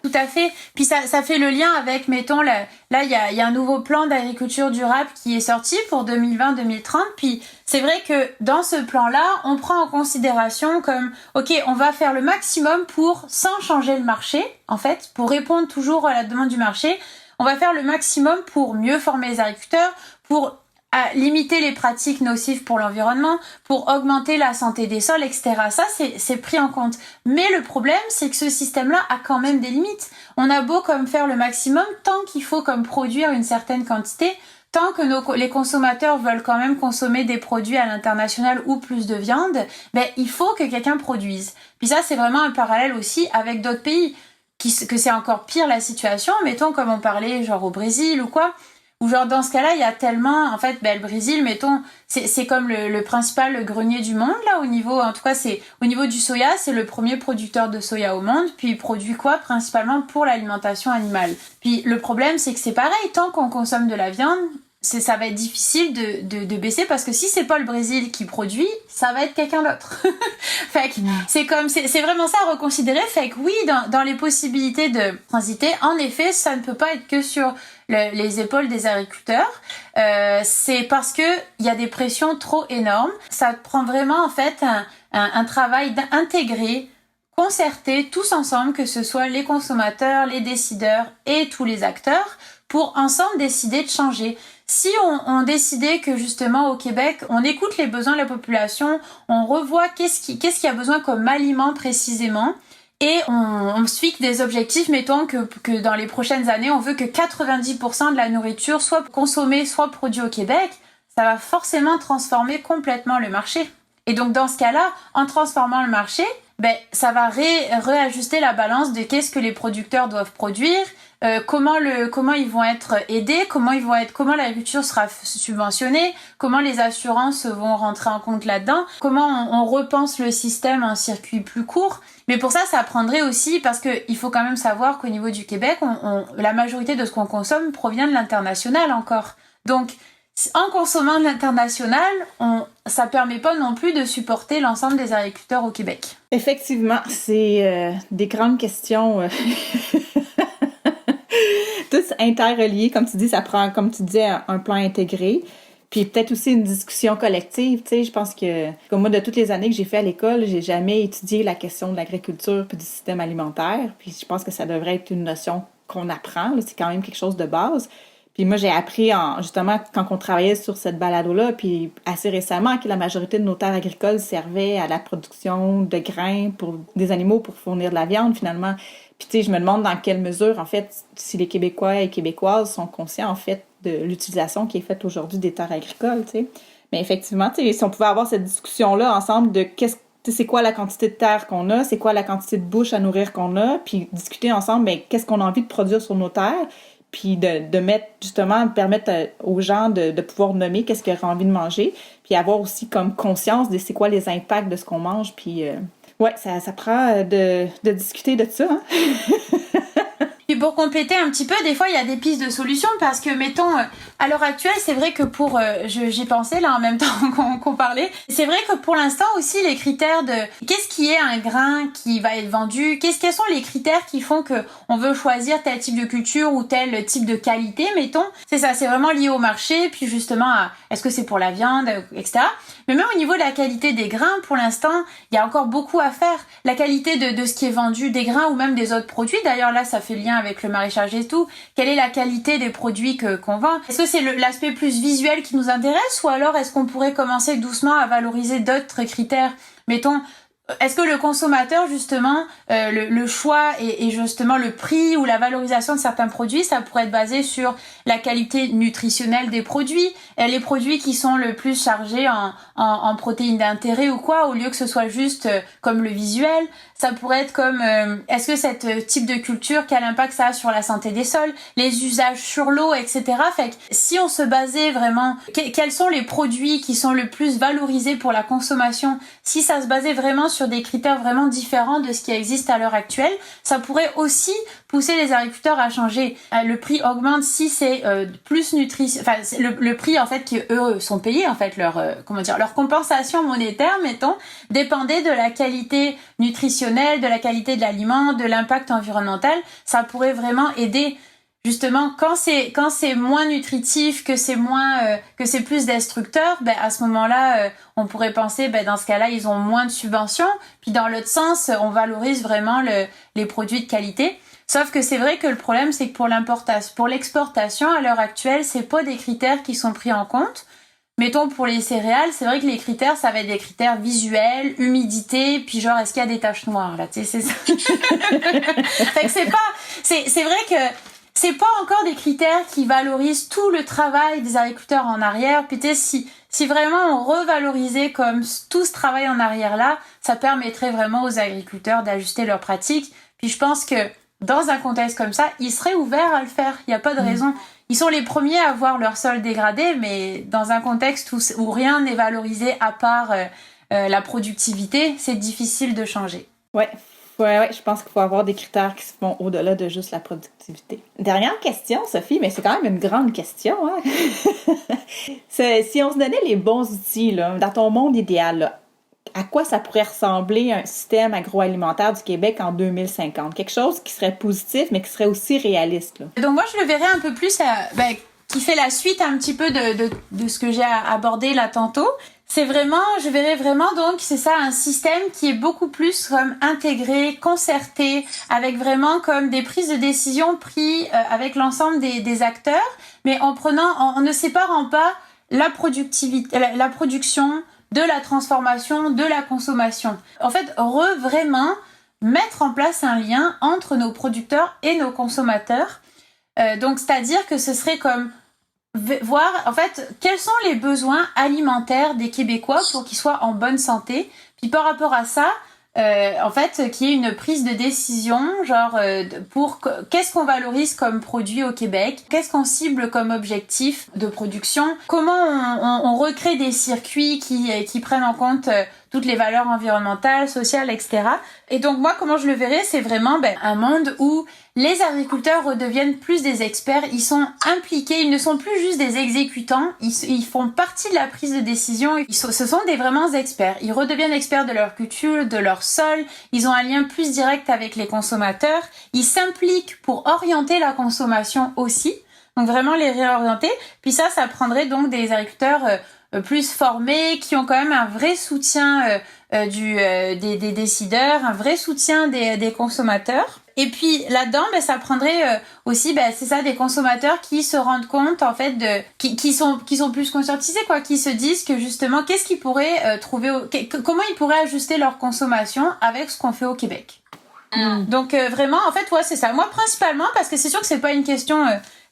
Tout à fait. Puis ça fait le lien avec, mettons, là, il y a un nouveau plan d'agriculture durable qui est sorti pour 2020-2030. Puis c'est vrai que dans ce plan-là, on prend en considération comme, OK, on va faire le maximum sans changer le marché, en fait, pour répondre toujours à la demande du marché, on va faire le maximum pour mieux former les agriculteurs, pour à limiter les pratiques nocives pour l'environnement, pour augmenter la santé des sols, etc. Ça, c'est pris en compte. Mais le problème, c'est que ce système-là a quand même des limites. On a beau comme faire le maximum, tant qu'il faut comme produire une certaine quantité, tant que les consommateurs veulent quand même consommer des produits à l'international ou plus de viande, il faut que quelqu'un produise. Puis ça, c'est vraiment un parallèle aussi avec d'autres pays, que c'est encore pire la situation. Mettons, comme on parlait genre au Brésil ou quoi, ou genre dans ce cas-là, il y a tellement, en fait, le Brésil, mettons, c'est comme le principal grenier du monde, là, en tout cas, c'est au niveau du soya, c'est le premier producteur de soya au monde, puis il produit quoi? Principalement pour l'alimentation animale. Puis le problème, c'est que c'est pareil, tant qu'on consomme de la viande, ça va être difficile de baisser, parce que si c'est pas le Brésil qui produit, ça va être quelqu'un d'autre. Fait que c'est vraiment ça à reconsidérer. Fait que oui, dans les possibilités de transiter, en effet, ça ne peut pas être que sur les épaules des agriculteurs. C'est parce que il y a des pressions trop énormes. Ça prend vraiment en fait un travail intégré, concerté, tous ensemble, que ce soit les consommateurs, les décideurs et tous les acteurs, pour ensemble décider de changer. Si on décidait que justement au Québec, on écoute les besoins de la population, on revoit qu'est-ce qui a besoin comme aliment précisément, et on se fixe des objectifs, mettons que dans les prochaines années, on veut que 90% de la nourriture soit consommée, soit produite au Québec, ça va forcément transformer complètement le marché. Et donc dans ce cas-là, en transformant le marché, ça va réajuster la balance de qu'est-ce que les producteurs doivent produire, comment ils vont être aidés, comment l'agriculture sera subventionnée, comment les assurances vont rentrer en compte là-dedans, comment on repense le système en circuit plus court. Mais pour ça prendrait aussi, parce que il faut quand même savoir qu'au niveau du Québec, la majorité de ce qu'on consomme provient de l'international encore. Donc en consommant de l'international, ça permet pas non plus de supporter l'ensemble des agriculteurs au Québec. Effectivement, c'est des grandes questions toutes interreliées. Comme tu dis, ça prend, comme tu disais, un plan intégré. Puis peut-être aussi une discussion collective. Tu sais, je pense que, comme moi, de toutes les années que j'ai fait à l'école, j'ai jamais étudié la question de l'agriculture puis du système alimentaire. Puis je pense que ça devrait être une notion qu'on apprend. Là. C'est quand même quelque chose de base. Puis moi, j'ai appris, justement, quand on travaillait sur cette balado-là, puis assez récemment, que la majorité de nos terres agricoles servaient à la production de grains pour des animaux pour fournir de la viande, finalement. Puis tu sais, je me demande dans quelle mesure, en fait, si les Québécois et Québécoises sont conscients, en fait, de l'utilisation qui est faite aujourd'hui des terres agricoles, tu sais. Mais effectivement, tu sais, si on pouvait avoir cette discussion-là ensemble de c'est quoi la quantité de terre qu'on a, c'est quoi la quantité de bouche à nourrir qu'on a, puis discuter ensemble, qu'est-ce qu'on a envie de produire sur nos terres, puis de mettre, justement, permettre aux gens de pouvoir nommer qu'est-ce qu'ils auraient envie de manger, puis avoir aussi comme conscience de c'est quoi les impacts de ce qu'on mange, puis ça prend de discuter de ça, hein? Puis pour compléter un petit peu, des fois il y a des pistes de solutions parce que mettons à l'heure actuelle, c'est vrai que j'y pensais là en même temps qu'on parlait. C'est vrai que pour l'instant aussi les critères de qu'est-ce qui est un grain qui va être vendu, quels sont les critères qui font que on veut choisir tel type de culture ou tel type de qualité, mettons. C'est ça, c'est vraiment lié au marché, puis justement à est-ce que c'est pour la viande, etc. Mais même au niveau de la qualité des grains, pour l'instant, il y a encore beaucoup à faire. La qualité de ce qui est vendu, des grains ou même des autres produits. D'ailleurs, là, ça fait lien avec le maraîchage et tout. Quelle est la qualité des produits qu'on vend? Est-ce que c'est l'aspect plus visuel qui nous intéresse ou alors est-ce qu'on pourrait commencer doucement à valoriser d'autres critères? Mettons, est-ce que le consommateur, justement, le choix et justement le prix ou la valorisation de certains produits, ça pourrait être basé sur la qualité nutritionnelle des produits, les produits qui sont le plus chargés en protéines d'intérêt ou quoi, au lieu que ce soit juste comme le visuel. Ça pourrait être comme, est-ce que cette type de culture, quel impact ça a sur la santé des sols, les usages sur l'eau, etc. Fait que si on se basait vraiment, quels sont les produits qui sont le plus valorisés pour la consommation, si ça se basait vraiment sur des critères vraiment différents de ce qui existe à l'heure actuelle, ça pourrait aussi pousser les agriculteurs à changer. Le prix augmente si c'est plus le prix en fait qu'eux sont payés en fait leur compensation monétaire mettons dépendait de la qualité nutritionnelle, de la qualité de l'aliment, de l'impact environnemental. Ça pourrait vraiment aider. Justement, quand c'est moins nutritif, que c'est plus destructeur, à ce moment-là, on pourrait penser, dans ce cas-là, ils ont moins de subventions. Puis dans l'autre sens, on valorise vraiment les produits de qualité. Sauf que c'est vrai que le problème, c'est que pour l'exportation, à l'heure actuelle, c'est pas des critères qui sont pris en compte. Mettons pour les céréales, c'est vrai que les critères, ça va être des critères visuels, humidité, puis genre est-ce qu'il y a des taches noires là, tu sais, c'est ça. Fait que c'est vrai que c'est pas encore des critères qui valorisent tout le travail des agriculteurs en arrière. Puis tu sais, si vraiment on revalorisait comme tout ce travail en arrière là, ça permettrait vraiment aux agriculteurs d'ajuster leurs pratiques. Puis je pense que dans un contexte comme ça, ils seraient ouverts à le faire. Il y a pas de raison. Ils sont les premiers à voir leur sol dégradé, mais dans un contexte où rien n'est valorisé à part la productivité, c'est difficile de changer. Ouais, je pense qu'il faut avoir des critères qui se font au-delà de juste la productivité. Dernière question, Sophie, mais c'est quand même une grande question, hein? Si on se donnait les bons outils, là, dans ton monde idéal, là, à quoi ça pourrait ressembler un système agroalimentaire du Québec en 2050? Quelque chose qui serait positif, mais qui serait aussi réaliste, là. Donc moi, je le verrais un peu plus, qui fait la suite un petit peu de ce que j'ai abordé là tantôt. Je verrais vraiment donc, c'est ça, un système qui est beaucoup plus comme intégré, concerté, avec vraiment comme des prises de décision prises avec l'ensemble des acteurs, mais en ne séparant pas la productivité, la production de la transformation, de la consommation. En fait, vraiment mettre en place un lien entre nos producteurs et nos consommateurs. Donc, c'est-à-dire que ce serait comme voir, en fait, quels sont les besoins alimentaires des Québécois pour qu'ils soient en bonne santé. Puis par rapport à ça, en fait, qu'il y ait une prise de décision, genre pour qu'est-ce qu'on valorise comme produit au Québec, qu'est-ce qu'on cible comme objectif de production, comment on recrée des circuits qui prennent en compte toutes les valeurs environnementales, sociales, etc. Et donc moi, comment je le verrais, c'est vraiment un monde où les agriculteurs redeviennent plus des experts, ils sont impliqués, ils ne sont plus juste des exécutants, ils font partie de la prise de décision, ce sont des vraiment experts. Ils redeviennent experts de leur culture, de leur sol, ils ont un lien plus direct avec les consommateurs, ils s'impliquent pour orienter la consommation aussi, donc vraiment les réorienter. Puis ça prendrait donc des agriculteurs plus formés, qui ont quand même un vrai soutien des décideurs, un vrai soutien des consommateurs. Et puis là-dedans, ça prendrait aussi, c'est ça, des consommateurs qui se rendent compte en fait qui sont plus conscientisés, quoi, qui se disent que justement, qu'est-ce qu'ils pourraient comment ils pourraient ajuster leur consommation avec ce qu'on fait au Québec. Donc vraiment, en fait, ouais, c'est ça. Moi, principalement, parce que c'est sûr que c'est pas une question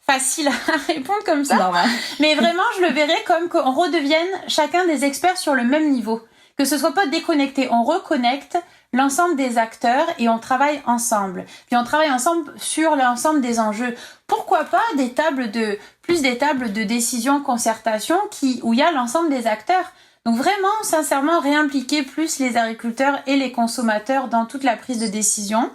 facile à répondre comme ça, Normal. Mais vraiment, je le verrais comme qu'on redevienne chacun des experts sur le même niveau, que ce soit pas déconnecté, on reconnecte l'ensemble des acteurs et on travaille ensemble. Puis on travaille ensemble sur l'ensemble des enjeux. Pourquoi pas des tables de décision, concertation où il y a l'ensemble des acteurs. Donc vraiment, sincèrement, réimpliquer plus les agriculteurs et les consommateurs dans toute la prise de décision.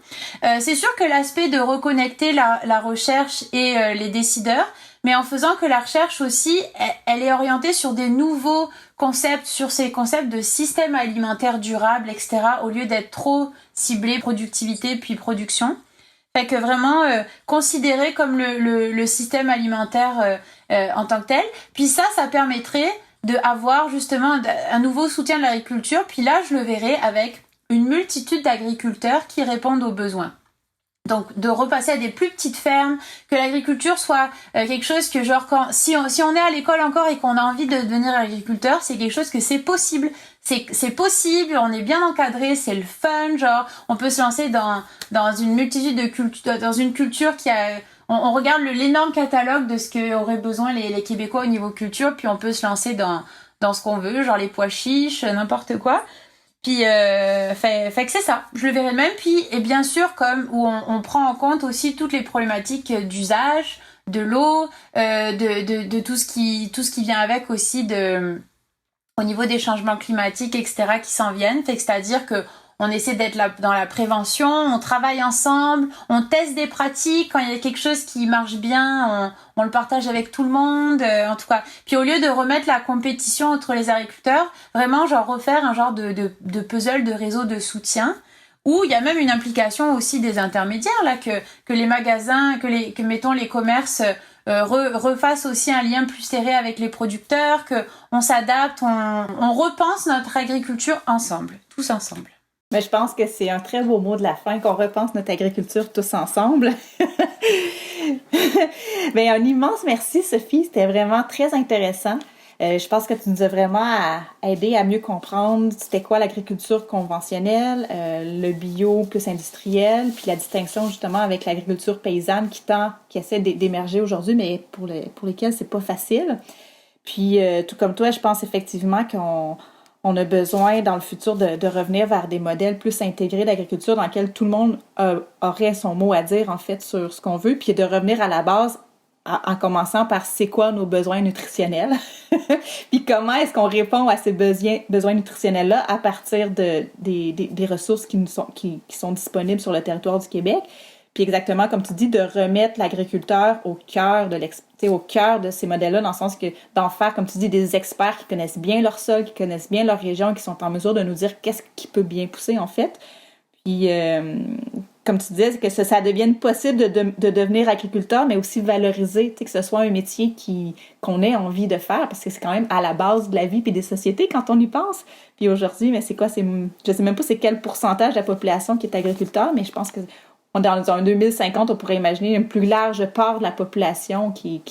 C'est sûr que l'aspect de reconnecter la recherche et les décideurs, mais en faisant que la recherche aussi, elle est orientée sur des nouveaux concepts, sur ces concepts de système alimentaire durable, etc., au lieu d'être trop ciblé productivité puis production. Fait que vraiment considérer comme le système alimentaire en tant que tel. Puis ça permettrait d'avoir justement un nouveau soutien de l'agriculture. Puis là, je le verrai avec une multitude d'agriculteurs qui répondent aux besoins. Donc, de repasser à des plus petites fermes, que l'agriculture soit quelque chose que genre si on est à l'école encore et qu'on a envie de devenir agriculteur, c'est quelque chose que c'est possible. C'est possible, on est bien encadré, c'est le fun, genre on peut se lancer dans une multitude de cultures, dans une culture qui a on regarde l'énorme catalogue de ce qu'auraient besoin les Québécois au niveau culture, puis on peut se lancer dans ce qu'on veut, genre les pois chiches, n'importe quoi. Puis fait que c'est ça, je le verrai de même. Puis et bien sûr comme où on prend en compte aussi toutes les problématiques d'usage, de l'eau, de tout ce qui vient avec aussi au niveau des changements climatiques, etc., qui s'en viennent. Fait que c'est-à-dire que on essaie d'être là dans la prévention, on travaille ensemble, on teste des pratiques, quand il y a quelque chose qui marche bien, on le partage avec tout le monde, en tout cas. Puis au lieu de remettre la compétition entre les agriculteurs, vraiment genre refaire un genre de puzzle de réseau de soutien, où il y a même une implication aussi des intermédiaires, là, que les magasins, que mettons les commerces refassent aussi un lien plus serré avec les producteurs, que on s'adapte, on repense notre agriculture ensemble, tous ensemble. Mais je pense que c'est un très beau mot de la fin, qu'on repense notre agriculture tous ensemble. Mais un immense merci, Sophie. C'était vraiment très intéressant. Je pense que tu nous as vraiment aidé à mieux comprendre c'était quoi l'agriculture conventionnelle, le bio plus industriel, puis la distinction justement avec l'agriculture paysanne qui essaie d'émerger aujourd'hui, mais pour lesquels c'est pas facile. Puis tout comme toi, je pense effectivement qu'on a besoin dans le futur de revenir vers des modèles plus intégrés d'agriculture dans lesquels tout le monde aurait son mot à dire en fait sur ce qu'on veut, puis de revenir à la base en commençant par c'est quoi nos besoins nutritionnels, puis comment est-ce qu'on répond à ces besoins nutritionnels-là à partir des ressources qui sont disponibles sur le territoire du Québec. Puis exactement comme tu dis, de remettre l'agriculteur au cœur de ces modèles-là, dans le sens que d'en faire, comme tu dis, des experts qui connaissent bien leur sol, qui connaissent bien leur région, qui sont en mesure de nous dire qu'est-ce qui peut bien pousser en fait. Puis comme tu disais, que ça devienne possible de devenir agriculteur, mais aussi valoriser, que ce soit un métier qu'on ait envie de faire, parce que c'est quand même à la base de la vie et des sociétés quand on y pense. Puis aujourd'hui, mais c'est quoi? Je sais même pas c'est quel pourcentage de la population qui est agriculteur, mais je pense que dans un 2050, on pourrait imaginer une plus large part de la population qui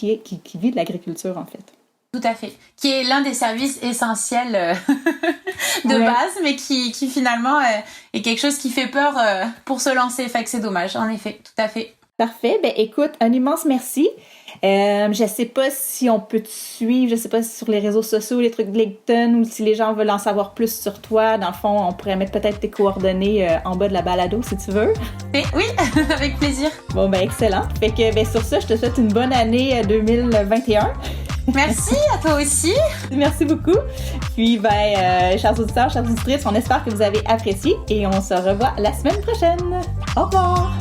vit de l'agriculture, en fait. Tout à fait. Qui est l'un des services essentiels de Ouais. base, mais qui finalement est quelque chose qui fait peur pour se lancer. Fait que c'est dommage, en effet, tout à fait. Parfait. Ben écoute, un immense merci. Je sais pas si on peut te suivre, je sais pas si sur les réseaux sociaux, les trucs de LinkedIn, ou si les gens veulent en savoir plus sur toi. Dans le fond, on pourrait mettre peut-être tes coordonnées en bas de la balado si tu veux. Oui, avec plaisir. Bon, ben excellent. Fait que ben sur ça, je te souhaite une bonne année 2021. Merci à toi aussi. Merci beaucoup. Puis, chers auditeurs, chères auditrices, on espère que vous avez apprécié et on se revoit la semaine prochaine. Au revoir!